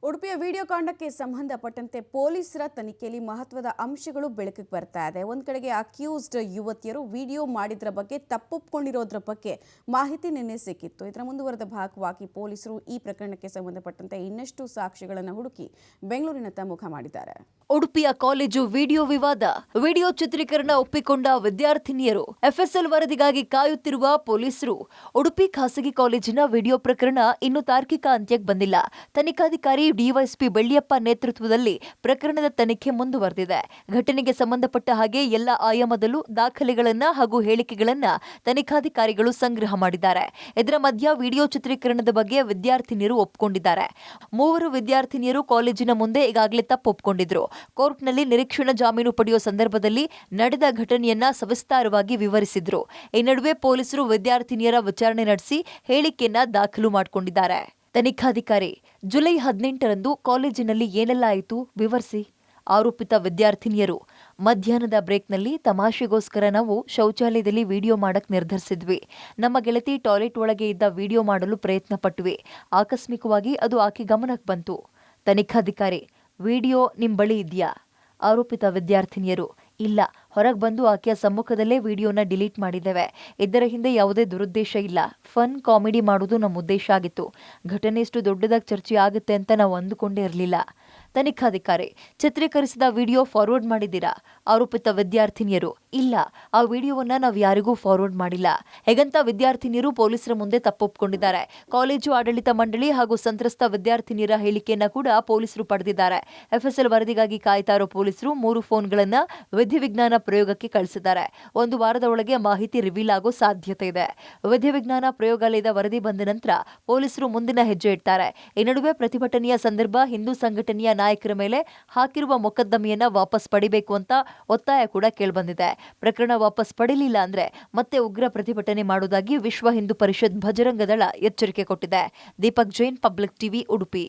ಉಡುಪಿಯ ವಿಡಿಯೋಕಾಂಡಕ್ಕೆ ಸಂಬಂಧಪಟ್ಟಂತೆ ಪೊಲೀಸರ ತನಿಖೆಯಲ್ಲಿ ಮಹತ್ವದ ಅಂಶಗಳು ಬೆಳಕಿಗೆ ಬರ್ತಾ ಇದೆ. ಒಂದು ಕಡೆಗೆ ಅಕ್ಯೂಸ್ಡ್ ಯುವತಿಯರು ವಿಡಿಯೋ ಮಾಡಿದ್ರ ಬಗ್ಗೆ ತಪ್ಪೊಪ್ಪಿಕೊಂಡಿರೋದ್ರ ಬಗ್ಗೆ ಮಾಹಿತಿ ನಿನ್ನೆ ಸಿಕ್ಕಿತ್ತು. ಇದರ ಮುಂದುವರೆದ ಭಾಗವಾಗಿ ಪೊಲೀಸರು ಈ ಪ್ರಕರಣಕ್ಕೆ ಸಂಬಂಧಪಟ್ಟಂತೆ ಇನ್ನಷ್ಟು ಸಾಕ್ಷ್ಯಗಳನ್ನು ಹುಡುಕಿ ಬೆಂಗಳೂರಿನತ್ತ ಮುಖ ಮಾಡಿದ್ದಾರೆ. ಉಡುಪಿಯ ಕಾಲೇಜು ವಿಡಿಯೋ ವಿವಾದ. ವಿಡಿಯೋ ಚಿತ್ರೀಕರಣ ಒಪ್ಪಿಕೊಂಡ ವಿದ್ಯಾರ್ಥಿನಿಯರು ಎಫ್ಎಸ್ಎಲ್ ವರದಿಗಾಗಿ ಕಾಯುತ್ತಿರುವ ಪೊಲೀಸರು. ಉಡುಪಿ ಖಾಸಗಿ ಕಾಲೇಜಿನ ವಿಡಿಯೋ ಪ್ರಕರಣ ಇನ್ನೂ ತಾರ್ಕಿಕ ಅಂತ್ಯಕ್ಕೆ ಬಂದಿಲ್ಲ. ತನಿಖಾಧಿಕಾರಿ ಡಿವೈಎಸ್ಪಿ ಬೆಳ್ಳಿಯಪ್ಪ ನೇತೃತ್ವದಲ್ಲಿ ಪ್ರಕರಣದ ತನಿಖೆ ಮುಂದುವರೆದಿದೆ. ಘಟನೆಗೆ ಸಂಬಂಧಪಟ್ಟ ಹಾಗೆ ಎಲ್ಲ ಆಯಾಮದಲ್ಲೂ ದಾಖಲೆಗಳನ್ನ ಹಾಗೂ ಹೇಳಿಕೆಗಳನ್ನ ತನಿಖಾಧಿಕಾರಿಗಳು ಸಂಗ್ರಹ ಮಾಡಿದ್ದಾರೆ. ಇದರ ಮಧ್ಯ ವಿಡಿಯೋ ಚಿತ್ರೀಕರಣದ ಬಗ್ಗೆ ವಿದ್ಯಾರ್ಥಿನಿಯರು ಒಪ್ಪಿಕೊಂಡಿದ್ದಾರೆ. 3 ವಿದ್ಯಾರ್ಥಿನಿಯರು ಕಾಲೇಜಿನ ಮುಂದೆ ಈಗಾಗಲೇ ತಪ್ಪು ಒಪ್ಪಿಕೊಂಡಿದ್ರು. ಕೋರ್ಟ್ನಲ್ಲಿ ನಿರೀಕ್ಷಣಾ ಜಾಮೀನು ಪಡೆಯುವ ಸಂದರ್ಭದಲ್ಲಿ ನಡೆದ ಘಟನೆಯನ್ನ ಸವಿಸ್ತಾರವಾಗಿ ವಿವರಿಸಿದ್ರು. ಈ ನಡುವೆ ಪೊಲೀಸರು ವಿದ್ಯಾರ್ಥಿನಿಯರ ವಿಚಾರಣೆ ನಡೆಸಿ ಹೇಳಿಕೆಯನ್ನ ದಾಖಲು ಮಾಡಿಕೊಂಡಿದ್ದಾರೆ. ತನಿಖಾಧಿಕಾರಿ, ಜುಲೈ 18ರಂದು ಕಾಲೇಜಿನಲ್ಲಿ ಏನೆಲ್ಲ ಆಯಿತು ವಿವರಿಸಿ. ಆರೋಪಿತ ವಿದ್ಯಾರ್ಥಿನಿಯರು, ಮಧ್ಯಾಹ್ನದ ಬ್ರೇಕ್ನಲ್ಲಿ ತಮಾಷೆಗೋಸ್ಕರ ನಾವು ಶೌಚಾಲಯದಲ್ಲಿ ವಿಡಿಯೋ ಮಾಡಕ್ ನಿರ್ಧರಿಸಿದ್ವಿ. ನಮ್ಮ ಗೆಳತಿ ಟಾಯ್ಲೆಟ್ ಒಳಗೆ ಇದ್ದ ವಿಡಿಯೋ ಮಾಡಲು ಪ್ರಯತ್ನ ಪಟ್ವಿ. ಆಕಸ್ಮಿಕವಾಗಿ ಅದು ಆಕೆ ಗಮನಕ್ಕೆ ಬಂತು. ತನಿಖಾಧಿಕಾರಿ, ವಿಡಿಯೋ ನಿಮ್ ಬಳಿ ಇದೆಯಾ? ಆರೋಪಿತ ವಿದ್ಯಾರ್ಥಿನಿಯರು, ಇಲ್ಲ, ಹೊರಗೆ ಬಂದು ಆಕೆಯ ಸಮ್ಮುಖದಲ್ಲೇ ವಿಡಿಯೋನ ಡಿಲೀಟ್ ಮಾಡಿದ್ದೇವೆ. ಇದರ ಹಿಂದೆ ಯಾವುದೇ ದುರುದ್ದೇಶ ಇಲ್ಲ. ಫನ್ ಕಾಮಿಡಿ ಮಾಡೋದು ನಮ್ಮ ಉದ್ದೇಶ ಆಗಿತ್ತು. ಘಟನೆ ಇಷ್ಟು ದೊಡ್ಡದಾಗಿ ಚರ್ಚೆ ಆಗುತ್ತೆ ಅಂತ ನಾವು ಅಂದುಕೊಂಡೇ ಇರಲಿಲ್ಲ. ತನಿಖಾಧಿಕಾರಿ, ಚಿತ್ರೀಕರಿಸಿದ ವಿಡಿಯೋ ಫಾರ್ವರ್ಡ್ ಮಾಡಿದ್ದೀರಾ? ಆರೋಪಿತ ವಿದ್ಯಾರ್ಥಿನಿಯರು, ಇಲ್ಲ, ಆ ವಿಡಿಯೋವನ್ನ ನಾವು ಯಾರಿಗೂ ಫಾರ್ವರ್ಡ್ ಮಾಡಿಲ್ಲ. ಹೇಗಂತ ವಿದ್ಯಾರ್ಥಿನಿಯರು ಪೊಲೀಸರ ಮುಂದೆ ತಪ್ಪೊಪ್ಪಿಕೊಂಡಿದ್ದಾರೆ. ಕಾಲೇಜು ಆಡಳಿತ ಮಂಡಳಿ ಹಾಗೂ ಸಂತ್ರಸ್ತ ವಿದ್ಯಾರ್ಥಿನಿಯರ ಹೇಳಿಕೆಯನ್ನ ಕೂಡ ಪೊಲೀಸರು ಪಡೆದಿದ್ದಾರೆ. ಎಫ್ಎಸ್ಎಲ್ ವರದಿಗಾಗಿ ಕಾಯ್ತಾ ಇರೋ ಪೊಲೀಸರು 3 ಫೋನ್ಗಳನ್ನ ವಿಧಿವಿಜ್ಞಾನ ಪ್ರಯೋಗಕ್ಕೆ ಕಳಿಸಿದ್ದಾರೆ. 1 ವಾರದ ಒಳಗೆ ಮಾಹಿತಿ ರಿವೀಲ್ ಆಗೋ ಸಾಧ್ಯತೆ ಇದೆ. ವಿಧಿವಿಜ್ಞಾನ ಪ್ರಯೋಗಾಲಯದ ವರದಿ ಬಂದ ನಂತರ ಪೊಲೀಸರು ಮುಂದಿನ ಹೆಜ್ಜೆ ಇಡ್ತಾರೆ. ಈ ನಡುವೆ ಪ್ರತಿಭಟನೆಯ ಸಂದರ್ಭ ಹಿಂದೂ ಸಂಘಟನೆಯ ನಾಯಕರ ಮೇಲೆ ಹಾಕಿರುವ ಮೊಕದ್ದಮೆಯನ್ನ ವಾಪಸ್ ಪಡಿಬೇಕು ಅಂತ ಒತ್ತಾಯ ಕೂಡ ಕೇಳಿಬಂದಿದೆ. ಪ್ರಕರಣ ವಾಪಸ್ ಪಡಿಲಿಲ್ಲ ಅಂದ್ರೆ ಮತ್ತೆ ಉಗ್ರ ಪ್ರತಿಭಟನೆ ಮಾಡುವುದಾಗಿ ವಿಶ್ವ ಹಿಂದೂ ಪರಿಷತ್ ಭಜರಂಗ ದಳ ಎಚ್ಚರಿಕೆ ಕೊಟ್ಟಿದೆ. Deepak Jain, public TV, Udupi.